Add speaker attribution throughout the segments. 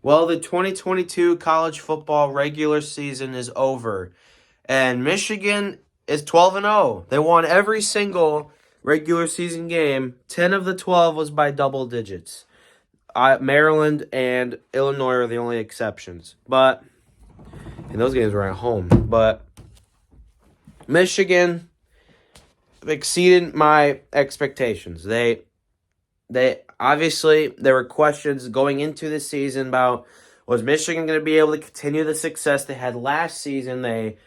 Speaker 1: Well, the 2022 college football regular season is over, and Michigan is 12 and 0. They won every single regular season game. 10 of the 12 was by double digits. Maryland and Illinois are the only exceptions. And those games were at home. But Michigan exceeded my expectations. They obviously, there were questions going into the season about, was Michigan going to be able to continue the success they had last season? They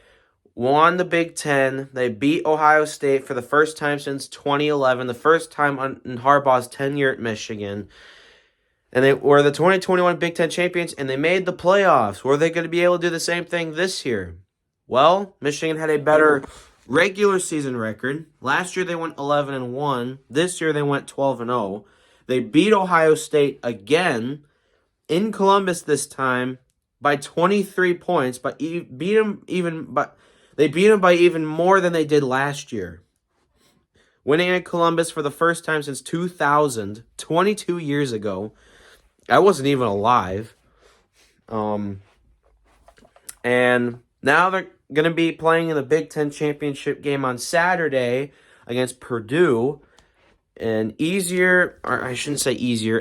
Speaker 1: won the Big Ten. They beat Ohio State for the first time since 2011, the first time in Harbaugh's tenure at Michigan. And they were the 2021 Big Ten champions, and they made the playoffs. Were they going to be able to do the same thing this year? Well, Michigan had a better regular season record. Last year they went 11-1. This year they went 12-0. They beat Ohio State again in Columbus this time by 23 points, but they beat them by even more than they did last year. Winning in Columbus for the first time since 2000, 22 years ago. I wasn't even alive. And now they're going to be playing in the Big Ten championship game on Saturday against Purdue. An easier, or I shouldn't say easier,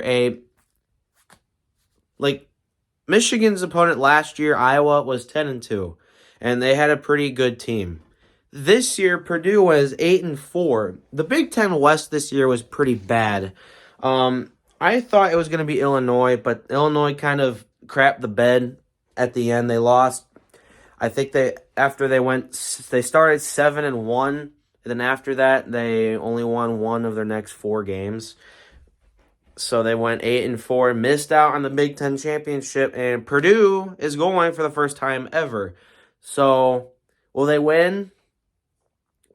Speaker 1: Michigan's opponent last year, Iowa, was 10-2, and they had a pretty good team. This year, Purdue was 8-4. The Big Ten West this year was pretty bad. I thought it was going to be Illinois, but Illinois kind of crapped the bed at the end. They lost. I think they started 7-1, and then after that they only won one of their next 4 games. So they went 8-4, missed out on the Big Ten championship, and Purdue is going for the first time ever. So will they win?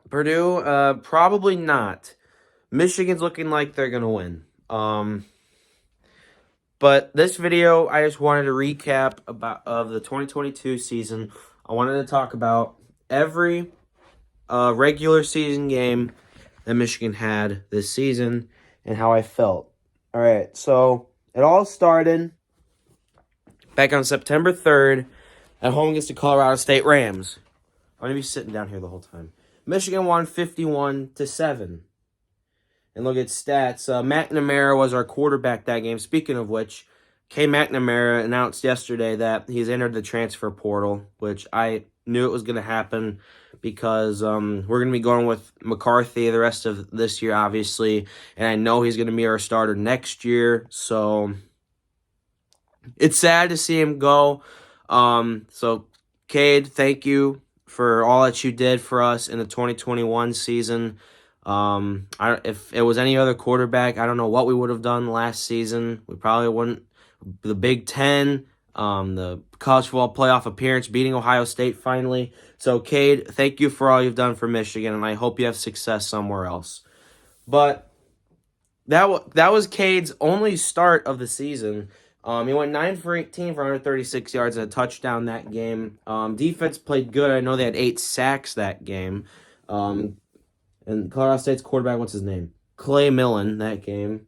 Speaker 1: Purdue, probably not. Michigan's looking like they're gonna win. But this video, I just wanted to recap of the 2022 season. I wanted to talk about every regular season game that Michigan had this season and how I felt. All right, so it all started back on September 3rd at home against the Colorado State Rams. I'm going to be sitting down here the whole time. Michigan won 51-7. And look at stats. McNamara was our quarterback that game. Speaking of which, K. McNamara announced yesterday that he's entered the transfer portal, which I knew it was going to happen because we're going to be going with McCarthy the rest of this year, obviously. And I know he's going to be our starter next year. So it's sad to see him go. So, Cade, thank you for all that you did for us in the 2021 season. If it was any other quarterback, I don't know what we would have done last season. We probably wouldn't. The Big Ten, the college football playoff appearance, beating Ohio State finally. So, Cade, thank you for all you've done for Michigan, and I hope you have success somewhere else. But that was Cade's only start of the season. He went 9 for 18 for 136 yards and a touchdown that game. Defense played good. I know they had 8 sacks that game. And Colorado State's quarterback, what's his name? Clay Millen that game.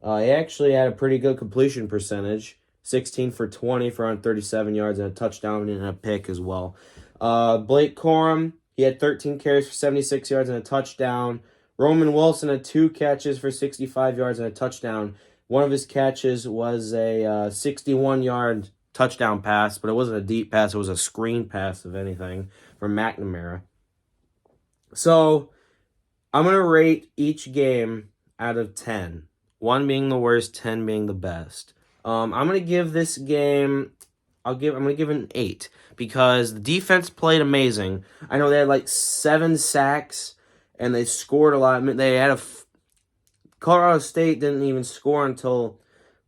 Speaker 1: He actually had a pretty good completion percentage. 16 for 20 for 137 yards and a touchdown and a pick as well. Blake Corum, he had 13 carries for 76 yards and a touchdown. Roman Wilson had 2 catches for 65 yards and a touchdown. One of his catches was a 61-yard touchdown pass, but it wasn't a deep pass. It was a screen pass, if anything, from McNamara. So I'm going to rate each game out of 10. 1 being the worst, 10 being the best. I'm going to give this game, I'm going to give it an 8 because the defense played amazing. I know they had like 7 sacks and they scored a lot. They had Colorado State didn't even score until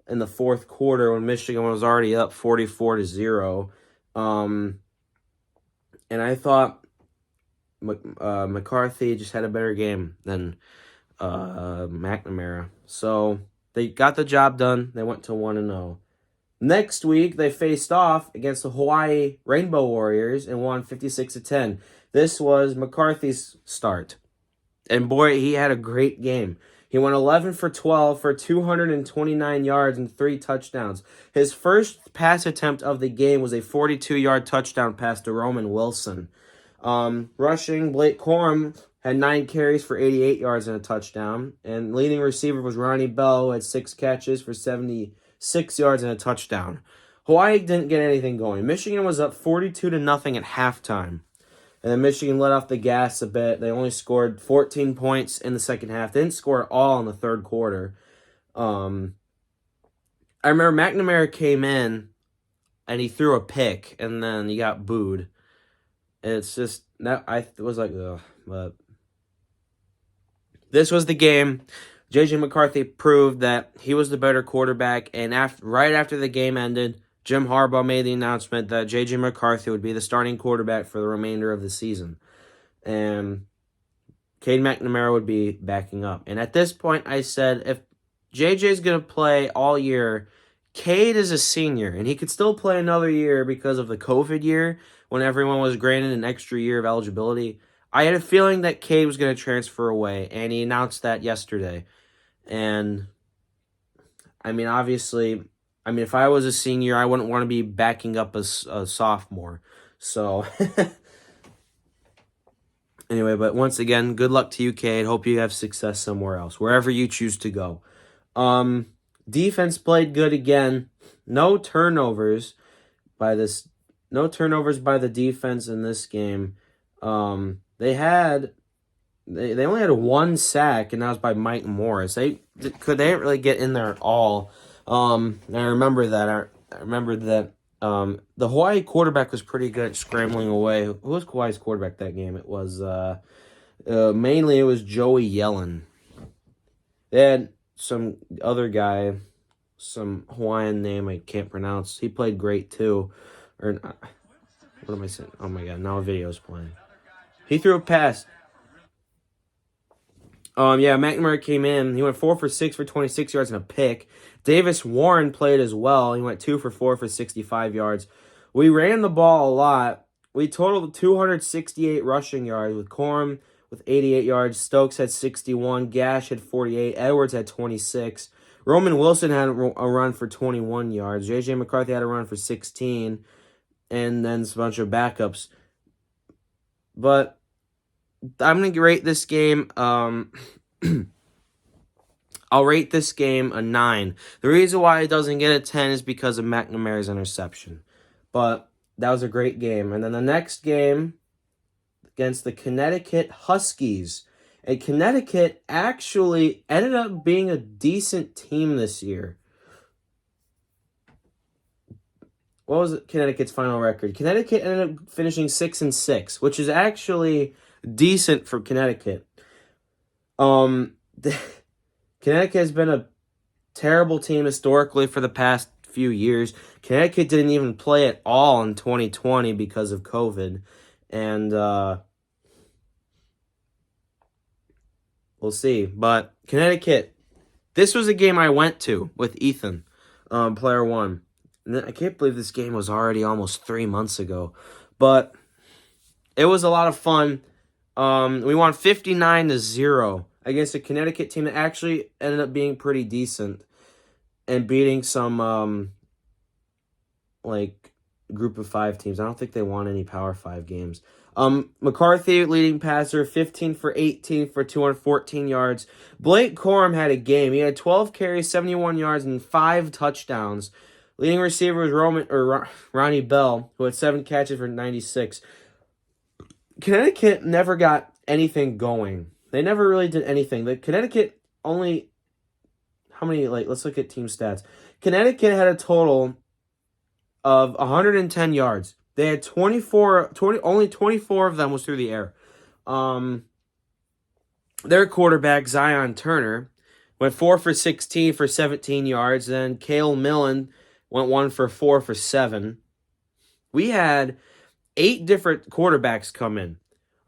Speaker 1: in the 4th quarter when Michigan was already up 44-0. And I thought McCarthy just had a better game than McNamara. So they got the job done. They went to 1-0. Next week, they faced off against the Hawaii Rainbow Warriors and won 56-10. This was McCarthy's start. And boy, he had a great game. He went 11 for 12 for 229 yards and 3 touchdowns. His first pass attempt of the game was a 42-yard touchdown pass to Roman Wilson. Rushing, Blake Corum had 9 carries for 88 yards and a touchdown. And leading receiver was Ronnie Bell, who had 6 catches for 76 yards and a touchdown. Hawaii didn't get anything going. Michigan was up 42-0 at halftime. And then Michigan let off the gas a bit. They only scored 14 points in the second half. They didn't score at all in the third quarter. I remember McNamara came in and he threw a pick, and then he got booed. And it's just, that I was like, ugh. But this was the game. J.J. McCarthy proved that he was the better quarterback. And right after the game ended, Jim Harbaugh made the announcement that J.J. McCarthy would be the starting quarterback for the remainder of the season. And Cade McNamara would be backing up. And at this point, I said, if J.J.'s going to play all year, Cade is a senior, and he could still play another year because of the COVID year when everyone was granted an extra year of eligibility. I had a feeling that Cade was going to transfer away, and he announced that yesterday. And, I mean, obviously, if I was a senior, I wouldn't want to be backing up a sophomore. So, anyway, but once again, good luck to you, Cade. Hope you have success somewhere else, wherever you choose to go. Defense played good again. No turnovers by the defense in this game. They only had 1 sack, and that was by Mike Morris. They didn't really get in there at all. I remember that. The Hawaii quarterback was pretty good at scrambling away. Who was Hawaii's quarterback that game? It was mainly Joey Yellen. They had some other guy, some Hawaiian name I can't pronounce. He played great too. Or what am I saying? Oh my god! Now a video's playing. He threw a pass. McNamara came in. He went 4 for 6 for 26 yards and a pick. Davis Warren played as well. He went 2 for 4 for 65 yards. We ran the ball a lot. We totaled 268 rushing yards with Corum with 88 yards. Stokes had 61. Gash had 48. Edwards had 26. Roman Wilson had a run for 21 yards. J.J. McCarthy had a run for 16. And then a bunch of backups. But I'm going to rate this game, I'll rate this game a 9. The reason why it doesn't get a 10 is because of McNamara's interception. But that was a great game. And then the next game against the Connecticut Huskies. And Connecticut actually ended up being a decent team this year. What was Connecticut's final record? Connecticut ended up finishing 6-6, which is actually decent for Connecticut. Connecticut has been a terrible team historically for the past few years. Connecticut didn't even play at all in 2020 because of COVID. And we'll see. But Connecticut, this was a game I went to with Ethan, player one. And I can't believe this game was already almost 3 months ago. But it was a lot of fun. We won 59-0 against a Connecticut team that actually ended up being pretty decent and beating some group of 5 teams. I don't think they won any Power 5 games. McCarthy, leading passer, 15 for 18 for 214 yards. Blake Corum had a game. He had 12 carries, 71 yards, and 5 touchdowns. Leading receiver was Ronnie Bell, who had 7 catches for 96. Connecticut never got anything going. They never really did anything. The Connecticut only... How many... let's look at team stats. Connecticut had a total of 110 yards. They had 20, only 24 of them was through the air. Their quarterback, Zion Turner, went 4 for 16 for 17 yards. Then Cale Millen went 1 for 4 for 7. We had 8 different quarterbacks come in.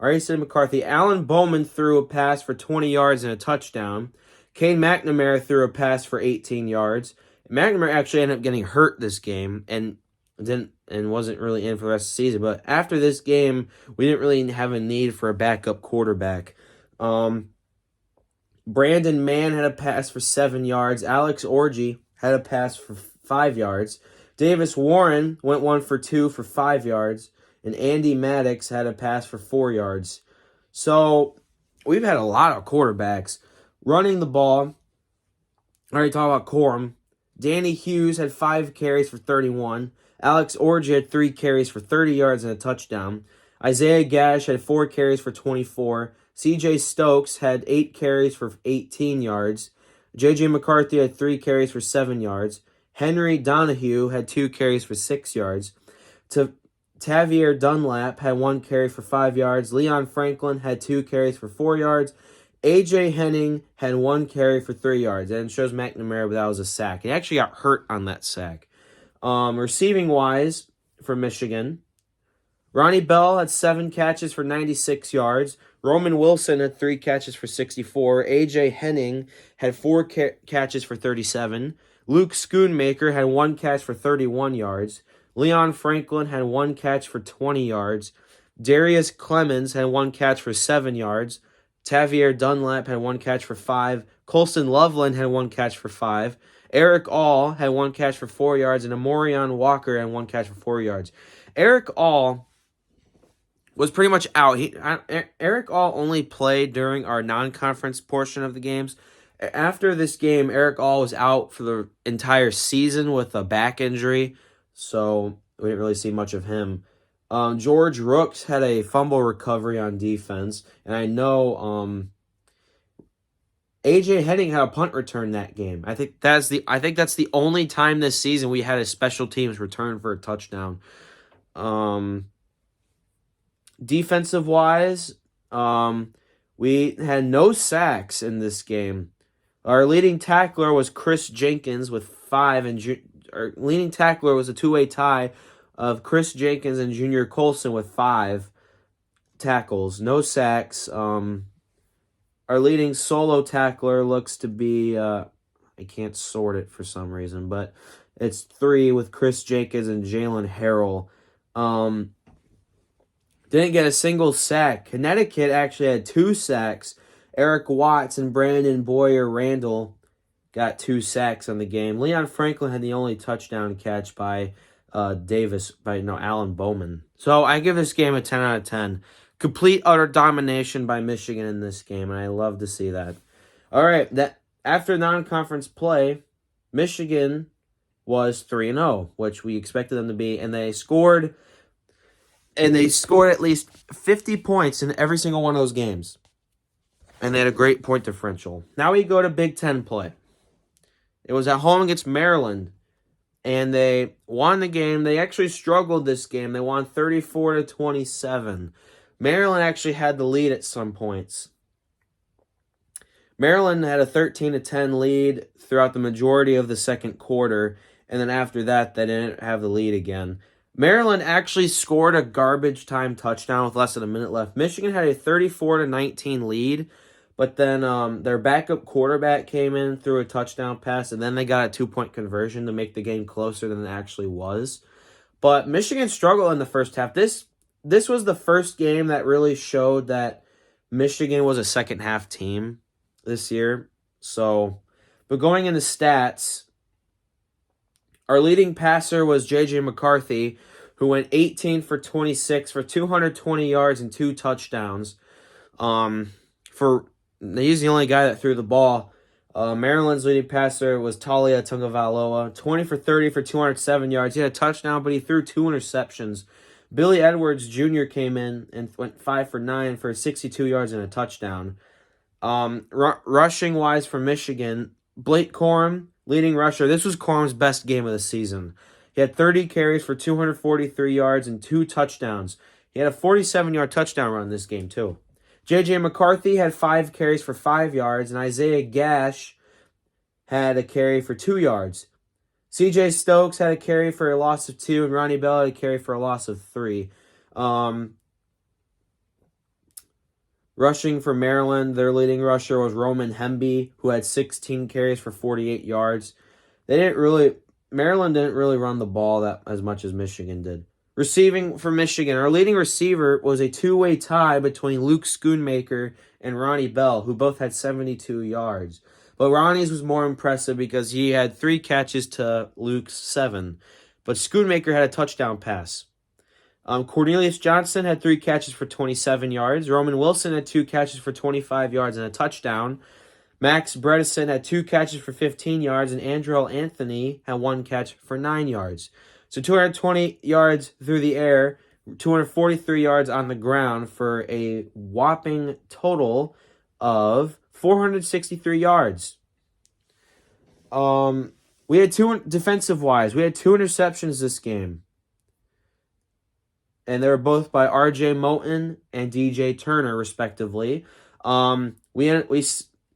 Speaker 1: Arisa McCarthy. Alan Bowman threw a pass for 20 yards and a touchdown. Cade McNamara threw a pass for 18 yards. McNamara actually ended up getting hurt this game and wasn't really in for the rest of the season. But after this game, we didn't really have a need for a backup quarterback. Brandon Mann had a pass for 7 yards. Alex Orji had a pass for 5 yards. Davis Warren went 1 for 2 for 5 yards. And Andy Maddox had a pass for 4 yards. So we've had a lot of quarterbacks running the ball. I already talked about Corum. Danny Hughes had 5 carries for 31. Alex Orji had 3 carries for 30 yards and a touchdown. Isaiah Gash had 4 carries for 24. CJ Stokes had 8 carries for 18 yards. JJ McCarthy had 3 carries for 7 yards. Henry Donahue had 2 carries for 6 yards. Tavier Dunlap had 1 carry for 5 yards. Leon Franklin had 2 carries for 4 yards. A.J. Henning had 1 carry for 3 yards. And it shows McNamara, but that was a sack. He actually got hurt on that sack. Receiving-wise for Michigan, Ronnie Bell had 7 catches for 96 yards. Roman Wilson had 3 catches for 64. A.J. Henning had 4 catches for 37. Luke Schoonmaker had 1 catch for 31 yards. Leon Franklin had 1 catch for 20 yards. Darius Clemens had 1 catch for 7 yards. Tavier Dunlap had 1 catch for 5. Colston Loveland had 1 catch for 5. Eric All had 1 catch for 4 yards. And Amorion Walker had 1 catch for 4 yards. Eric All was pretty much out. Eric All only played during our non-conference portion of the games. After this game, Eric All was out for the entire season with a back injury, so we didn't really see much of him. George Rooks had a fumble recovery on defense, and I know A.J. Henning had a punt return that game. I think that's the only time this season we had a special teams return for a touchdown. Defensive wise, we had no sacks in this game. Our leading tackler was Chris Jenkins with 5, and our leading tackler was a two-way tie of Chris Jenkins and Junior Colson with 5 tackles. No sacks. Our leading solo tackler looks to be, I can't sort it for some reason, but it's 3 with Chris Jenkins and Jalen Harrell. Didn't get a single sack. Connecticut actually had 2 sacks. Eric Watts and Brandon Boyer Randall got 2 sacks on the game. Leon Franklin had the only touchdown catch by Alan Bowman. So I give this game a 10 out of 10. Complete utter domination by Michigan in this game, and I love to see that. All right, after non-conference play, Michigan was 3-0, which we expected them to be, and they scored at least 50 points in every single one of those games. And they had a great point differential. Now we go to Big Ten play. It was at home against Maryland, and they won the game. They actually struggled this game. They won 34-27. Maryland actually had the lead at some points. Maryland had a 13-10 lead throughout the majority of the second quarter, and then after that, they didn't have the lead again. Maryland actually scored a garbage time touchdown with less than a minute left. Michigan had a 34-19 lead, but then their backup quarterback came in, threw a touchdown pass, and then they got a 2-point conversion to make the game closer than it actually was. But Michigan struggled in the first half. This was the first game that really showed that Michigan was a second-half team this year. But going into stats, our leading passer was J.J. McCarthy, who went 18 for 26 for 220 yards and 2 touchdowns. He's the only guy that threw the ball. Maryland's leading passer was Talia Tungavaloa, 20 for 30 for 207 yards. He had a touchdown, but he threw 2 interceptions. Billy Edwards Jr. came in and went 5 for 9 for 62 yards and a touchdown. Rushing-wise for Michigan, Blake Corum, leading rusher. This was Corum's best game of the season. He had 30 carries for 243 yards and 2 touchdowns. He had a 47-yard touchdown run this game, too. J.J. McCarthy had 5 carries for 5 yards, and Isaiah Gash had a carry for 2 yards. C.J. Stokes had a carry for a loss of 2, and Ronnie Bell had a carry for a loss of 3. Rushing for Maryland, their leading rusher was Roman Hemby, who had 16 carries for 48 yards. Maryland didn't really run the ball that as much as Michigan did. Receiving for Michigan, our leading receiver was a two-way tie between Luke Schoonmaker and Ronnie Bell, who both had 72 yards. But Ronnie's was more impressive because he had 3 catches to Luke's 7. But Schoonmaker had a touchdown pass. Cornelius Johnson had 3 catches for 27 yards. Roman Wilson had 2 catches for 25 yards and a touchdown. Max Bredesen had 2 catches for 15 yards, and Andrel Anthony had 1 catch for 9 yards. So 220 yards through the air, 243 yards on the ground for a whopping total of 463 yards. We had 2 defensive-wise. We had 2 interceptions this game. And they were both by R.J. Moten and D.J. Turner, respectively. We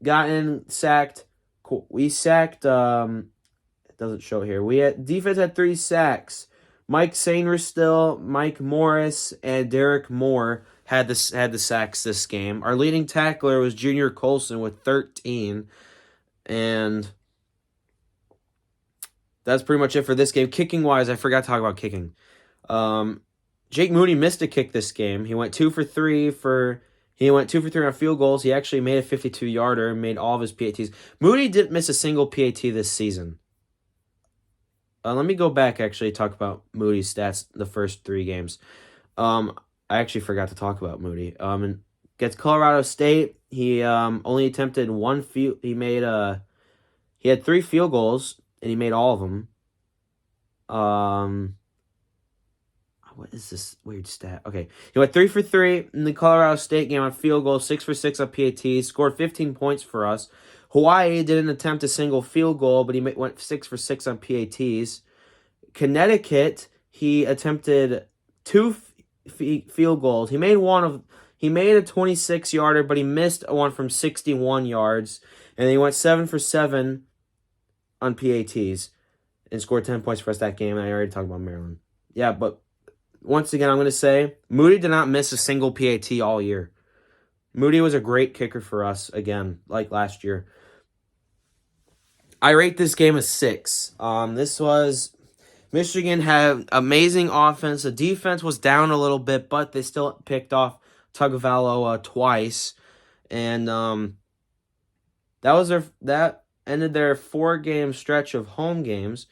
Speaker 1: gotten sacked. We sacked. It doesn't show here. Defense had 3 sacks. Mike Sainristil, Mike Morris, and Derek Moore had the sacks this game. Our leading tackler was Junior Colson with 13, and that's pretty much it for this game. Kicking wise, I forgot to talk about kicking. Jake Moody missed a kick this game. He went 2 for 3 on field goals. He actually made a 52-yarder and made all of his PATs. Moody didn't miss a single PAT this season. Let me go back, actually, talk about Moody's stats the first 3 games. I actually forgot to talk about Moody. Against Colorado State, he only attempted 1 field. He had 3 field goals, and he made all of them. What is this weird stat? Okay. He went 3 for 3 in the Colorado State game on field goal, 6 for 6 on PATs, scored 15 points for us. Hawaii didn't attempt a single field goal, but he went 6 for 6 on PATs. Connecticut, he attempted 2 field goals. He made a 26-yarder, but he missed one from 61 yards. And he went 7 for 7 on PATs and scored 10 points for us that game. And I already talked about Maryland. Yeah, but once again, I'm going to say Moody did not miss a single PAT all year. Moody was a great kicker for us, again, like last year. I rate this game a 6. Michigan had amazing offense. The defense was down a little bit, but they still picked off Tagovailoa twice. And that ended their 4-game stretch of home games.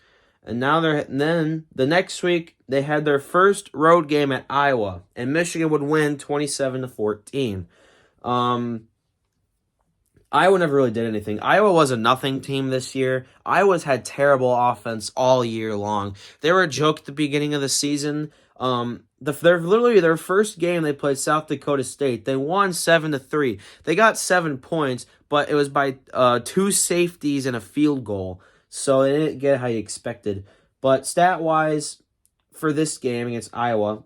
Speaker 1: And now then the next week they had their first road game at Iowa, and Michigan would win 27-14. Iowa never really did anything. Iowa was a nothing team this year. Iowa's had terrible offense all year long. They were a joke at the beginning of the season. Their first game they played South Dakota State. They won 7-3. They got 7 points, but it was by 2 safeties and a field goal. So they didn't get how you expected. But stat-wise, for this game against Iowa,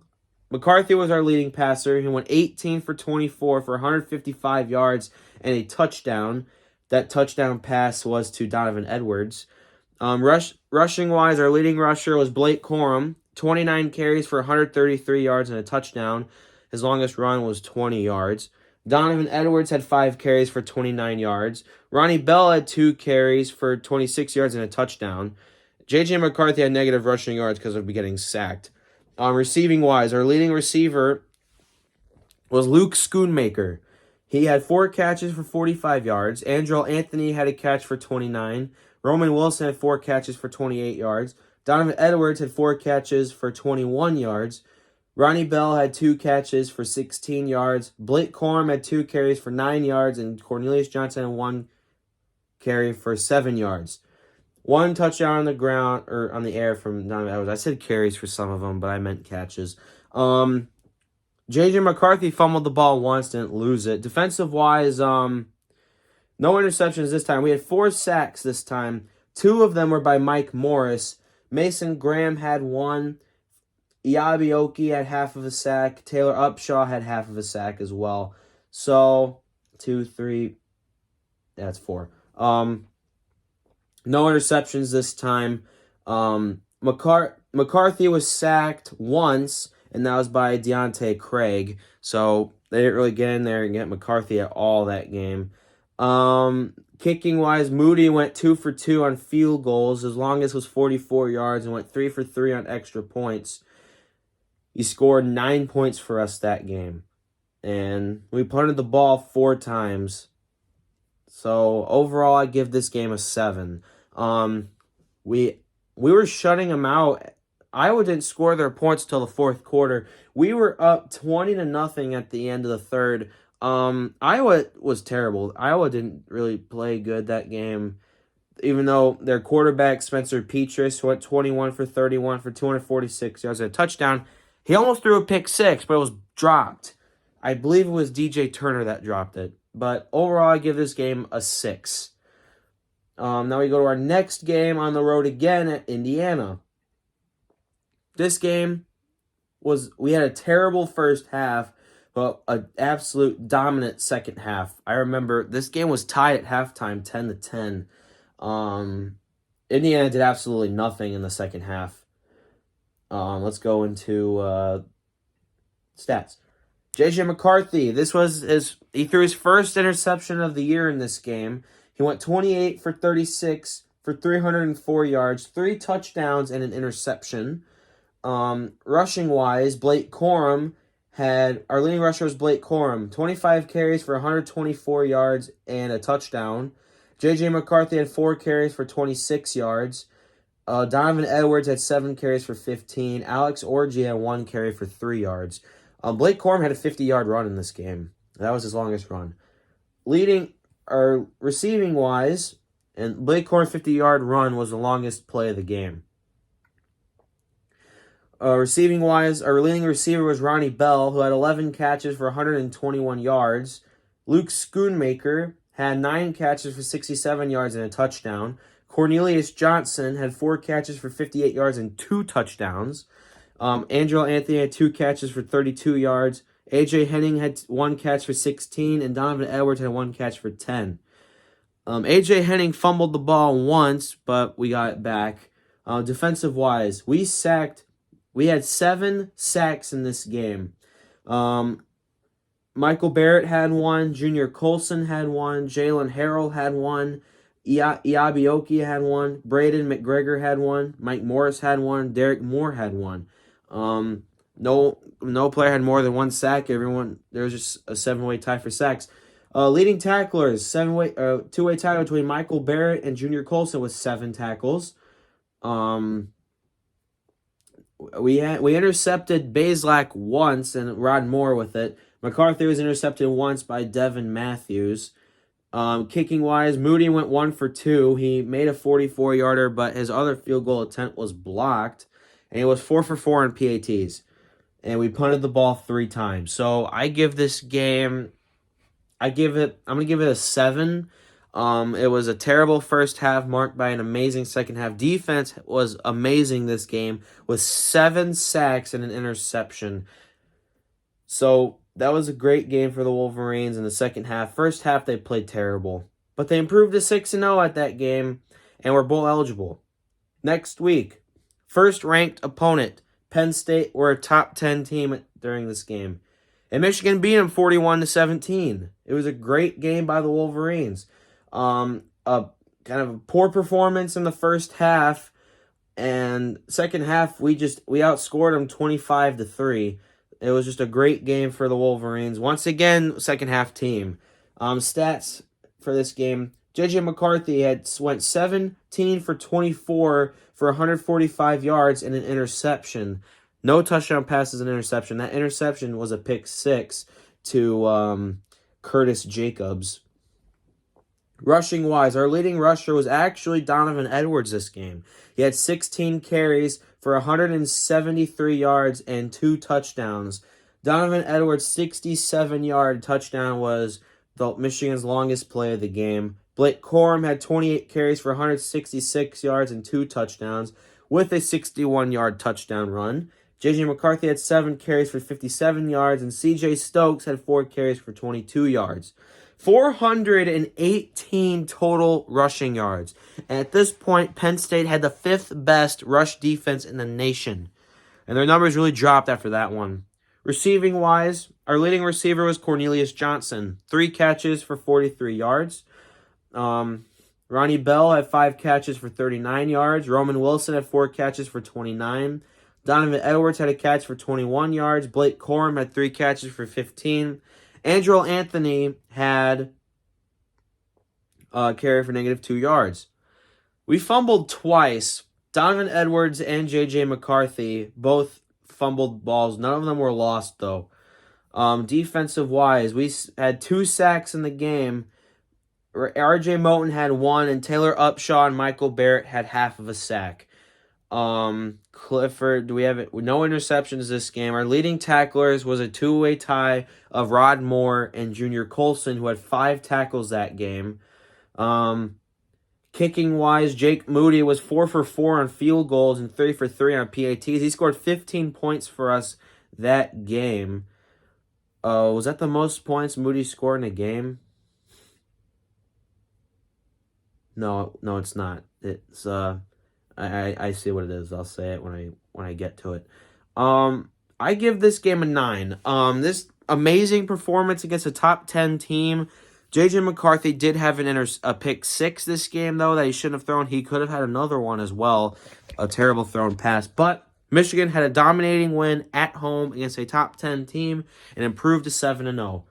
Speaker 1: McCarthy was our leading passer. He went 18 for 24 for 155 yards and a touchdown. That touchdown pass was to Donovan Edwards. Rushing-wise, our leading rusher was Blake Corum. 29 carries for 133 yards and a touchdown. His longest run was 20 yards. Donovan Edwards had 5 carries for 29 yards. Ronnie Bell had 2 carries for 26 yards and a touchdown. J.J. McCarthy had negative rushing yards because of getting sacked. Receiving-wise, our leading receiver was Luke Schoonmaker. He had 4 catches for 45 yards. Andrel Anthony had a catch for 29. Roman Wilson had 4 catches for 28 yards. Donovan Edwards had 4 catches for 21 yards. Ronnie Bell had 2 catches for 16 yards. Blake Corum had 2 carries for 9 yards. And Cornelius Johnson had 1 carry for 7 yards. 1 touchdown on the ground, or on the air from Donovan Edwards. I said carries for some of them, but I meant catches. J.J. McCarthy fumbled the ball once, didn't lose it. Defensive-wise, no interceptions this time. We had 4 sacks this time. 2 of them were by Mike Morris. Mason Graham had 1. Iabioki had half of a sack. Taylor Upshaw had half of a sack as well. So, 2, 3, that's 4. No interceptions this time. McCarthy was sacked once, and that was by Deontay Craig. So, they didn't really get in there and get McCarthy at all that game. Kicking-wise, Moody went 2 for 2 on field goals. His longest was 44 yards and went 3 for 3 on extra points. He scored 9 points for us that game. And we punted the ball 4 times. So overall, I give this game a 7. We were shutting them out. Iowa didn't score their points till the fourth quarter. We were up 20-0 at the end of the third. Iowa was terrible. Iowa didn't really play good that game, even though their quarterback, Spencer Petras, went 21 for 31 for 246 yards and a touchdown. He almost threw a pick 6, but it was dropped. I believe it was DJ Turner that dropped it. But overall, I give this game a 6. Now we go to our next game on the road again at Indiana. This game we had a terrible first half, but an absolute dominant second half. I remember this game was tied at halftime, 10-10. Indiana did absolutely nothing in the second half. Let's go into stats. J.J. McCarthy, he threw his first interception of the year in this game. He went 28 for 36 for 304 yards, 3 touchdowns, and an interception. Rushing-wise, our leading rusher was Blake Corum, 25 carries for 124 yards and a touchdown. J.J. McCarthy had 4 carries for 26 yards. Donovan Edwards had 7 carries for 15. Alex Orji had 1 carry for 3 yards. Blake Corum had a 50-yard run in this game. That was his longest run. Receiving-wise, and Blake Corum's 50-yard run was the longest play of the game. Receiving-wise, our leading receiver was Ronnie Bell, who had 11 catches for 121 yards. Luke Schoonmaker had 9 catches for 67 yards and a touchdown. Cornelius Johnson had 4 catches for 58 yards and 2 touchdowns. Angelo Anthony had 2 catches for 32 yards. A.J. Henning had 1 catch for 16, and Donovan Edwards had 1 catch for 10. A.J. Henning fumbled the ball once, but we got it back. Defensive-wise, we had 7 sacks in this game. Michael Barrett had 1, Junior Colson had 1, Jalen Harrell had 1, Iabioki had 1, Braden McGregor had 1, Mike Morris had 1, Derek Moore had 1. No player had more than 1 sack. There was just a 7-way tie for sacks. Leading tacklers, 2-way tie between Michael Barrett and Junior Colson with 7 tackles. We intercepted Bazelak once and Rod Moore with it. McCarthy was intercepted once by Devin Matthews. Kicking-wise, Moody went 1 for 2. He made a 44-yarder, but his other field goal attempt was blocked. And he was 4 for 4 on PATs. And we punted the ball 3 times. So I give this game, I'm going to give it a 7. It was a terrible first half marked by an amazing second half. Defense was amazing this game with 7 sacks and an interception. So that was a great game for the Wolverines in the second half. First half, they played terrible. But they improved to 6-0 at that game and were bowl eligible. Next week, first-ranked opponent, Penn State, were a top 10 team during this game. And Michigan beat them 41-17. It was a great game by the Wolverines. A kind of a poor performance in the first half, and second half we outscored them 25-3. It was just a great game for the Wolverines. Once again, second half team. Stats for this game: J.J. McCarthy went 17 for 24 for 145 yards and an interception. No touchdown passes, an interception. That interception was a pick 6 to Curtis Jacobs. Rushing-wise, our leading rusher was actually Donovan Edwards this game. He had 16 carries for 173 yards and 2 touchdowns. Donovan Edwards' 67-yard touchdown was Michigan's longest play of the game. Blake Corum had 28 carries for 166 yards and 2 touchdowns with a 61-yard touchdown run. J.J. McCarthy had 7 carries for 57 yards, and C.J. Stokes had 4 carries for 22 yards. 418 total rushing yards. And at this point, Penn State had the 5th best rush defense in the nation. And their numbers really dropped after that one. Receiving-wise, our leading receiver was Cornelius Johnson. 3 catches for 43 yards. Ronnie Bell had 5 catches for 39 yards. Roman Wilson had 4 catches for 29. Donovan Edwards had a catch for 21 yards. Blake Corum had 3 catches for 15. Andrew Anthony had a carry for -2 yards. We fumbled twice. Donovan Edwards and J.J. McCarthy both fumbled balls. None of them were lost, though. Defensive-wise, we had 2 sacks in the game. R.J. Moten had 1, and Taylor Upshaw and Michael Barrett had half of a sack. Clifford, we have no interceptions this game. Our leading tacklers was a 2-way tie of Rod Moore and Junior Colson, who had 5 tackles that game. Kicking-wise, Jake Moody was 4 for 4 on field goals and 3 for 3 on PATs. He scored 15 points for us that game. Was that the most points Moody scored in a game? No, it's not. It's I see what it is. I'll say it when I get to it. I give this game a 9. This amazing performance against a top 10 team. J.J. McCarthy did have a pick 6 this game, though, that he shouldn't have thrown. He could have had another one as well. A terrible thrown pass. But Michigan had a dominating win at home against a top 10 team and improved to 7-0.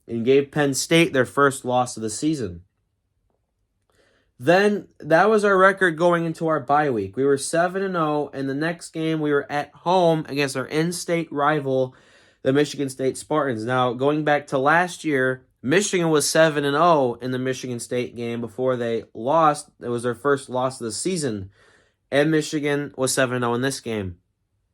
Speaker 1: And gave Penn State their first loss of the season. Then, that was our record going into our bye week. We were 7-0, and the next game we were at home against our in-state rival, the Michigan State Spartans. Now, going back to last year, Michigan was 7-0 in the Michigan State game before they lost. It was their first loss of the season. And Michigan was 7-0 in this game.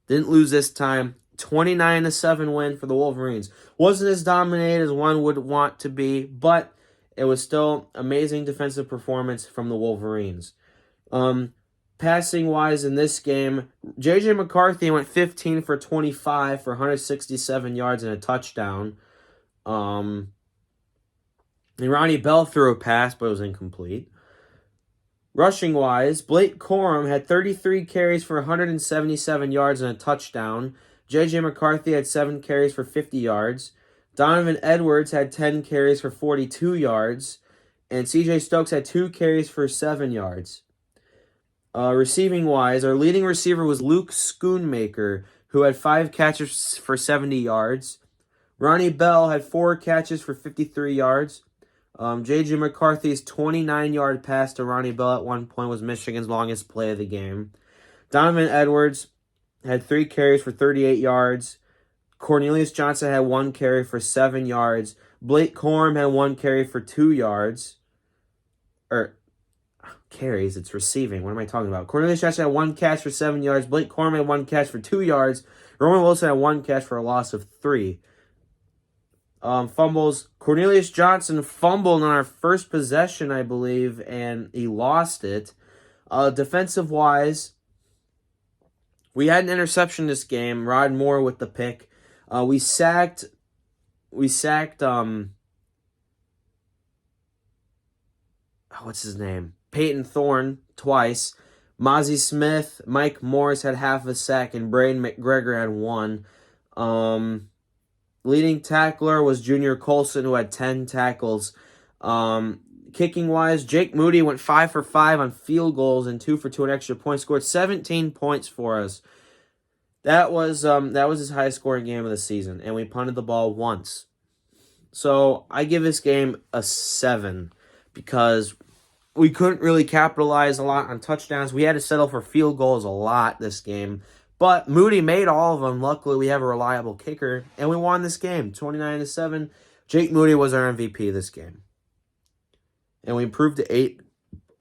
Speaker 1: Didn't lose this time. 29-7 win for the Wolverines. Wasn't as dominated as one would want to be, but it was still amazing defensive performance from the Wolverines. Passing-wise in this game, J.J. McCarthy went 15 for 25 for 167 yards and a touchdown. And Ronnie Bell threw a pass, but it was incomplete. Rushing-wise, Blake Corum had 33 carries for 177 yards and a touchdown. J.J. McCarthy had 7 carries for 50 yards. Donovan Edwards had 10 carries for 42 yards. And C.J. Stokes had 2 carries for 7 yards. Receiving-wise, our leading receiver was Luke Schoonmaker, who had 5 catches for 70 yards. Ronnie Bell had 4 catches for 53 yards. J.J. McCarthy's 29-yard pass to Ronnie Bell at one point was Michigan's longest play of the game. Donovan Edwards had 3 carries for 38 yards. Cornelius Johnson had 1 carry for 7 yards. Blake Corum had 1 carry for 2 yards. Carries, it's receiving. What am I talking about? Cornelius Johnson had 1 catch for 7 yards. Blake Corum had 1 catch for 2 yards. Roman Wilson had 1 catch for a loss of 3. Fumbles. Cornelius Johnson fumbled on our first possession, I believe, and he lost it. Defensive-wise, we had an interception this game. Rod Moore with the pick. We sacked what's his name? Peyton Thorne twice. Mozzie Smith, Mike Morris had half a sack, and Braden McGregor had 1. Leading tackler was Junior Colson, who had 10 tackles. Kicking-wise, Jake Moody went 5 for 5 on field goals and 2 for 2 on extra points. Scored 17 points for us. That was his highest scoring game of the season, and we punted the ball once. So I give this game a 7 because we couldn't really capitalize a lot on touchdowns. We had to settle for field goals a lot this game. But Moody made all of them. Luckily, we have a reliable kicker, and we won this game, 29-7. Jake Moody was our MVP this game. And we improved to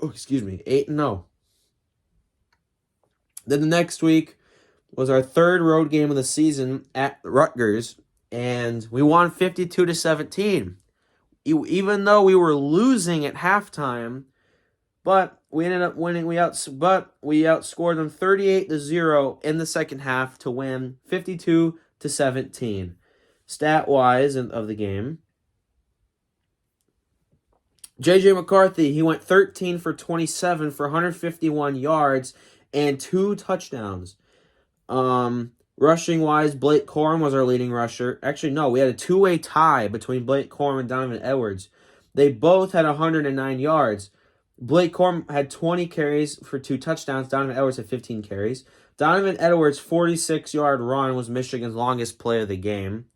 Speaker 1: 8-0. Then the next week was our third road game of the season at Rutgers, and we won 52-17. Even though we were losing at halftime, but we ended up winning. We outscored them 38-0 in the second half to win 52-17. Stat-wise of the game, J.J. McCarthy, he went 13 for 27 for 151 yards and 2 touchdowns. Rushing-wise, Blake Corum was our leading rusher. Actually, no, we had a 2-way tie between Blake Corum and Donovan Edwards. They both had 109 yards. Blake Corum had 20 carries for 2 touchdowns. Donovan Edwards had 15 carries. Donovan Edwards' 46-yard run was Michigan's longest play of the game.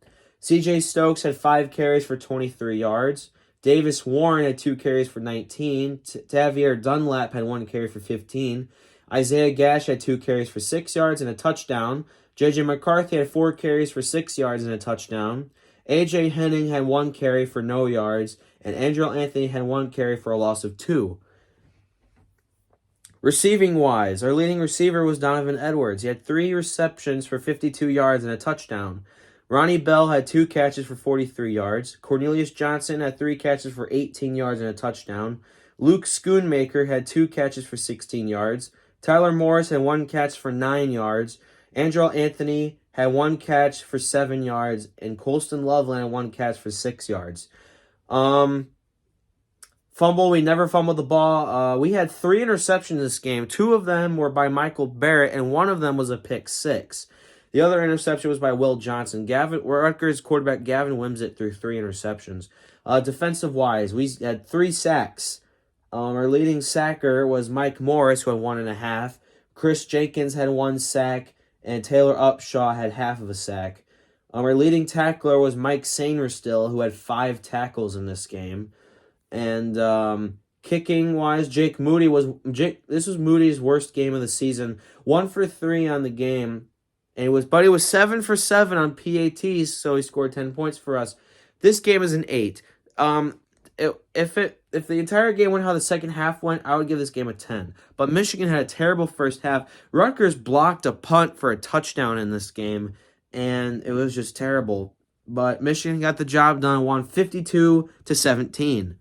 Speaker 1: C.J. Stokes had 5 carries for 23 yards. Davis Warren had 2 carries for 19. Tavier Dunlap had 1 carry for 15. Isaiah Gash had 2 carries for 6 yards and a touchdown. J.J. McCarthy had 4 carries for 6 yards and a touchdown. A.J. Henning had 1 carry for no yards. And Andrew Anthony had 1 carry for a loss of 2. Receiving-wise, our leading receiver was Donovan Edwards. He had 3 receptions for 52 yards and a touchdown. Ronnie Bell had 2 catches for 43 yards. Cornelius Johnson had 3 catches for 18 yards and a touchdown. Luke Schoonmaker had 2 catches for 16 yards. Tyler Morris had 1 catch for 9 yards. Andrew Anthony had 1 catch for 7 yards. And Colston Loveland had 1 catch for 6 yards. Fumble, we never fumbled the ball. We had 3 interceptions this game. 2 of them were by Michael Barrett, and 1 of them was a pick 6. The other interception was by Will Johnson. Rutgers quarterback Gavin Wimsatt threw 3 interceptions. Defensive-wise, we had 3 sacks. Our leading sacker was Mike Morris, who had 1.5. Chris Jenkins had 1 sack, and Taylor Upshaw had half of a sack. Our leading tackler was Mike Sainristil, who had 5 tackles in this game. And kicking-wise, Jake Moody this was Moody's worst game of the season. 1 for 3 on the game. And he was 7 for 7 on PATs, so he scored 10 points for us. This game is an 8. If the entire game went how the second half went, I would give this game a 10. But Michigan had a terrible first half. Rutgers blocked a punt for a touchdown in this game, and it was just terrible. But Michigan got the job done, won 52-17.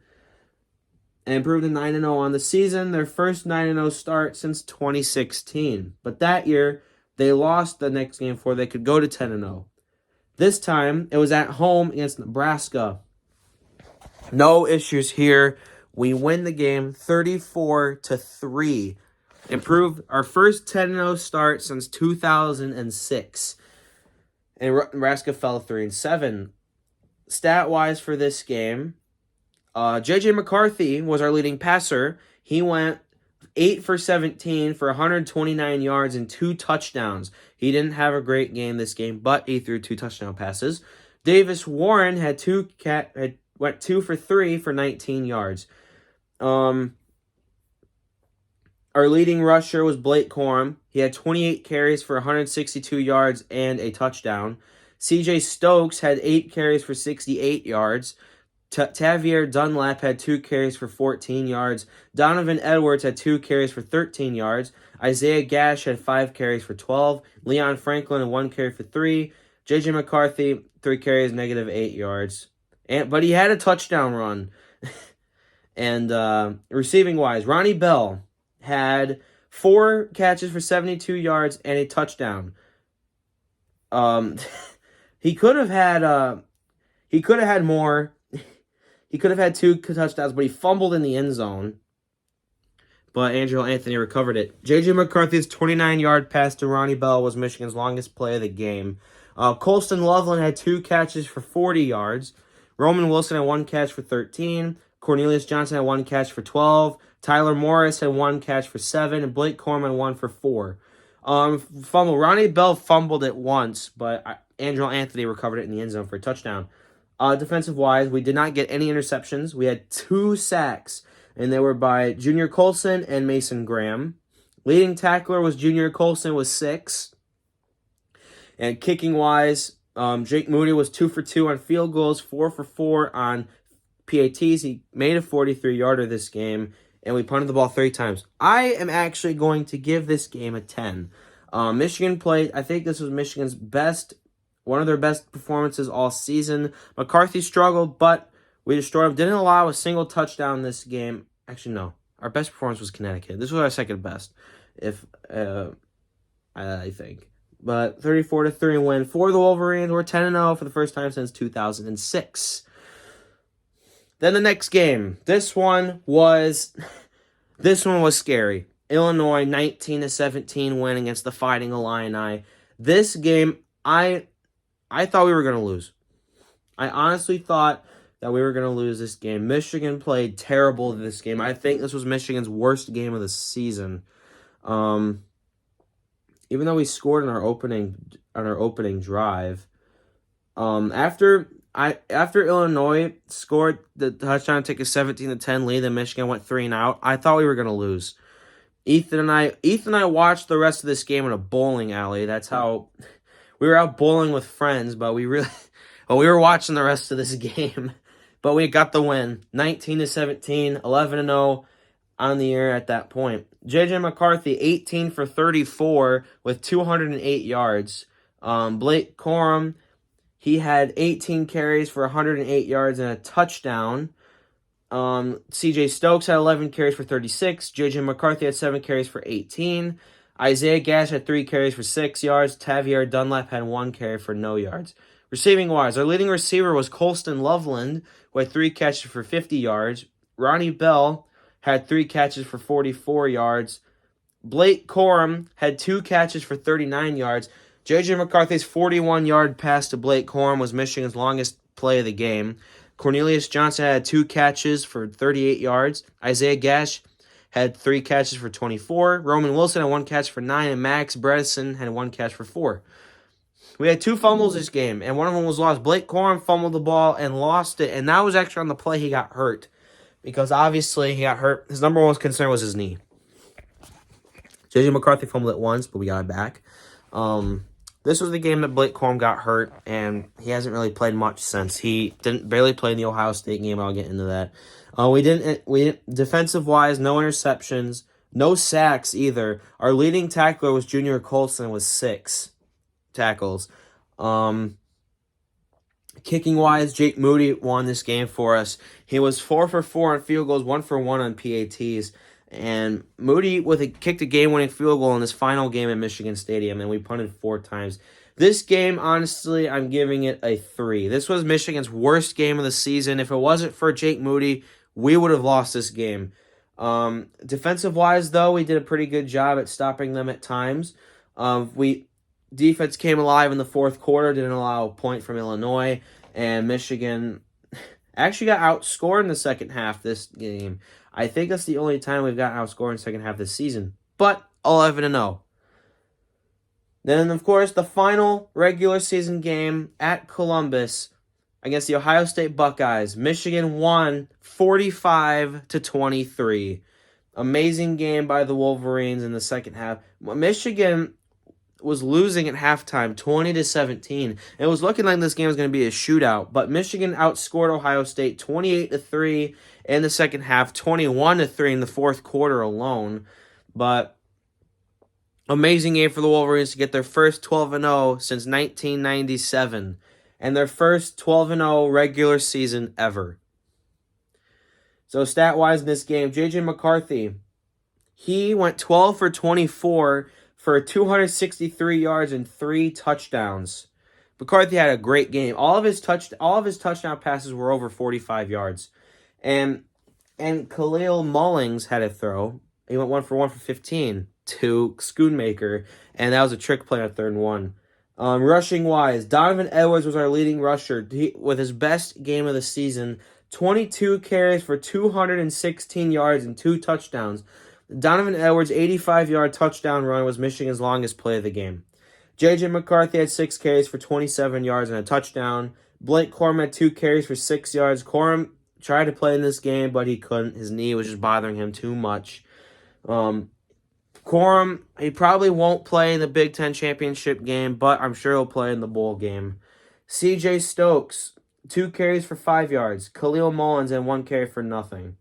Speaker 1: And improved to 9-0 on the season, their first 9-0 start since 2016. But that year, they lost the next game before they could go to 10-0. This time, it was at home against Nebraska. No issues here. We win the game 34-3. Improved our first 10-0 start since 2006. And Nebraska fell 3-7. Stat-wise for this game, J.J. McCarthy was our leading passer. He went 8 for 17 for 129 yards and 2 touchdowns. He didn't have a great game this game, but he threw 2 touchdown passes. Davis Warren had went 2 for 3 for 19 yards. Our leading rusher was Blake Corum. He had 28 carries for 162 yards and a touchdown. C.J. Stokes had 8 carries for 68 yards. Tavier Dunlap had 2 carries for 14 yards. Donovan Edwards had 2 carries for 13 yards. Isaiah Gash had 5 carries for 12. Leon Franklin had 1 carry for 3. J.J. McCarthy, 3 carries, -8 yards. But he had a touchdown run. And receiving-wise, Ronnie Bell had 4 catches for 72 yards and a touchdown. He could have had more. He could have had 2 touchdowns, but he fumbled in the end zone. But Andrew Anthony recovered it. J.J. McCarthy's 29-yard pass to Ronnie Bell was Michigan's longest play of the game. Colston Loveland had 2 catches for 40 yards. Roman Wilson had 1 catch for 13. Cornelius Johnson had 1 catch for 12. Tyler Morris had 1 catch for 7. And Blake Corum had 1 for 4. Fumble. Ronnie Bell fumbled it once, but Andrew Anthony recovered it in the end zone for a touchdown. Defensive-wise, we did not get any interceptions. We had 2 sacks, and they were by Junior Colson and Mason Graham. Leading tackler was Junior Colson with 6. And kicking-wise, Jake Moody was 2 for 2 on field goals, 4 for 4 on PATs. He made a 43-yarder this game, and we punted the ball 3 times. I am actually going to give this game a 10. Michigan played, I think this was Michigan's one of their best performances all season. McCarthy struggled, but we destroyed him. Didn't allow a single touchdown this game. Actually, no. Our best performance was Connecticut. This was our second best, I think. But 34-3 win for the Wolverines. We're 10-0 for the first time since 2006. Then the next game. This one was scary. Illinois 19-17 win against the Fighting Illini. This game, I thought we were going to lose. I honestly thought that we were going to lose this game. Michigan played terrible this game. I think this was Michigan's worst game of the season. Even though we scored on our opening drive, after Illinois scored the touchdown to take a 17-10 lead, then Michigan went 3-and-out. I thought we were going to lose. Ethan and I watched the rest of this game in a bowling alley. That's how we were out bowling with friends, but we were watching the rest of this game. But we got the win, 19-17, 11-0 on the year at that point. J.J. McCarthy, 18 for 34 with 208 yards. Blake Corum, he had 18 carries for 108 yards and a touchdown. C.J. Stokes had 11 carries for 36. J.J. McCarthy had 7 carries for 18. Isaiah Gash had 3 carries for 6 yards. Tavier Dunlap had 1 carry for no yards. Receiving-wise, our leading receiver was Colston Loveland, who had 3 catches for 50 yards. Ronnie Bell had 3 catches for 44 yards. Blake Corum had 2 catches for 39 yards. J.J. McCarthy's 41-yard pass to Blake Corum was Michigan's longest play of the game. Cornelius Johnson had 2 catches for 38 yards. Isaiah Gash had 3 catches for 24. Roman Wilson had 1 catch for 9. And Max Bredesen had 1 catch for 4. We had 2 fumbles this game, and one of them was lost. Blake Corum fumbled the ball and lost it, and that was actually on the play he got hurt. Because obviously he got hurt. His number one concern was his knee. J.J. McCarthy fumbled it once, but we got it back. This was the game that Blake Corum got hurt, and he hasn't really played much since. He didn't barely play in the Ohio State game. I'll get into that. We didn't defensive wise, no interceptions, no sacks either. Our leading tackler was Junior Colson with 6 tackles. Kicking wise, Jake Moody won this game for us. He was 4 for 4 on field goals, 1 for 1 on PATs. And Moody kicked a game-winning field goal in this final game at Michigan Stadium, and we punted 4 times. This game, honestly, I'm giving it a 3. This was Michigan's worst game of the season. If it wasn't for Jake Moody, we would have lost this game. Defensive-wise, though, we did a pretty good job at stopping them at times. Defense came alive in the fourth quarter, didn't allow a point from Illinois, and Michigan actually got outscored in the second half this game. I think that's the only time we've gotten outscored in the second half this season. But 11-0. Then, of course, the final regular season game at Columbus against the Ohio State Buckeyes. Michigan won 45-23. Amazing game by the Wolverines in the second half. Michigan was losing at halftime 20-17. It was looking like this game was going to be a shootout, but Michigan outscored Ohio State 28-3 in the second half, 21-3 in the fourth quarter alone. But amazing game for the Wolverines to get their first 12-0 since 1997 and their first 12-0 regular season ever. So stat-wise in this game, J.J. McCarthy, he went 12 for 24 for 263 yards and 3 touchdowns. McCarthy had a great game. All of his touchdown passes were over 45 yards. And Khalil Mullings had a throw. He went 1 for 1 for 15 to Schoonmaker, and that was a trick play on 3rd and 1. Rushing-wise, Donovan Edwards was our leading rusher with his best game of the season, 22 carries for 216 yards and 2 touchdowns. Donovan Edwards' 85-yard touchdown run was Michigan's longest play of the game. J.J. McCarthy had 6 carries for 27 yards and a touchdown. Blake Corum had 2 carries for 6 yards. Corum tried to play in this game, but he couldn't. His knee was just bothering him too much. Corum, he probably won't play in the Big Ten championship game, but I'm sure he'll play in the bowl game. C.J. Stokes, 2 carries for 5 yards. Khalil Mullins and 1 carry for nothing.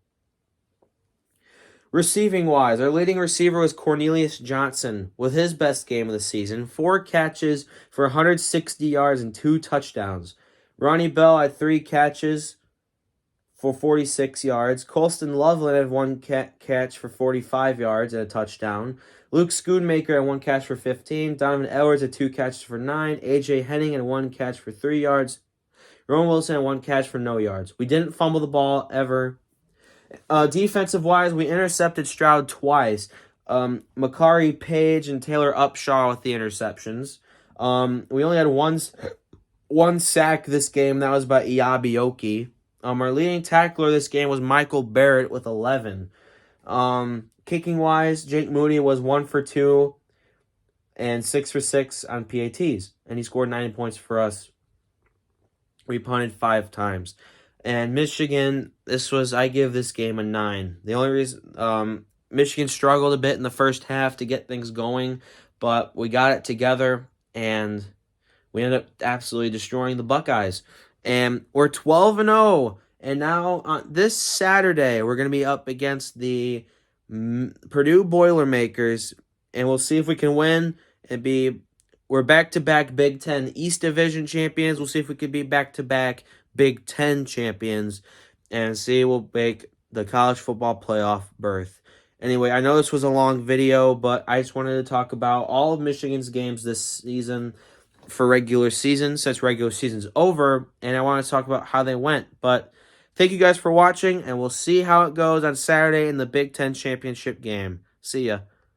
Speaker 1: Receiving-wise, our leading receiver was Cornelius Johnson with his best game of the season. 4 catches for 160 yards and 2 touchdowns. Ronnie Bell had 3 catches for 46 yards. Colston Loveland had 1 catch for 45 yards and a touchdown. Luke Schoonmaker had 1 catch for 15. Donovan Edwards had 2 catches for 9. A.J. Henning had 1 catch for 3 yards. Roman Wilson had 1 catch for no yards. We didn't fumble the ball ever. Defensive-wise, we intercepted Stroud twice. Makari Page and Taylor Upshaw with the interceptions. We only had one sack this game. That was by Iabioki. Our leading tackler this game was Michael Barrett with 11. Kicking wise, Jake Moody was 1 for 2 and 6 for 6 on PATs, and he scored 9 points for us. We punted 5 times. And Michigan, I give this game a 9. The only reason, Michigan struggled a bit in the first half to get things going, but we got it together, and we ended up absolutely destroying the Buckeyes. And we're 12-0, and now on this Saturday, we're going to be up against the Purdue Boilermakers, and we'll see if we can win and we're back-to-back Big Ten East Division champions. We'll see if we can be back-to-back Big Ten champions and see we'll make the college football playoff berth. Anyway, I know this was a long video, but I just wanted to talk about all of Michigan's games this season for regular season, since regular season's over, and I want to talk about how they went. But thank you guys for watching, and we'll see how it goes on Saturday in the Big Ten championship game. See ya.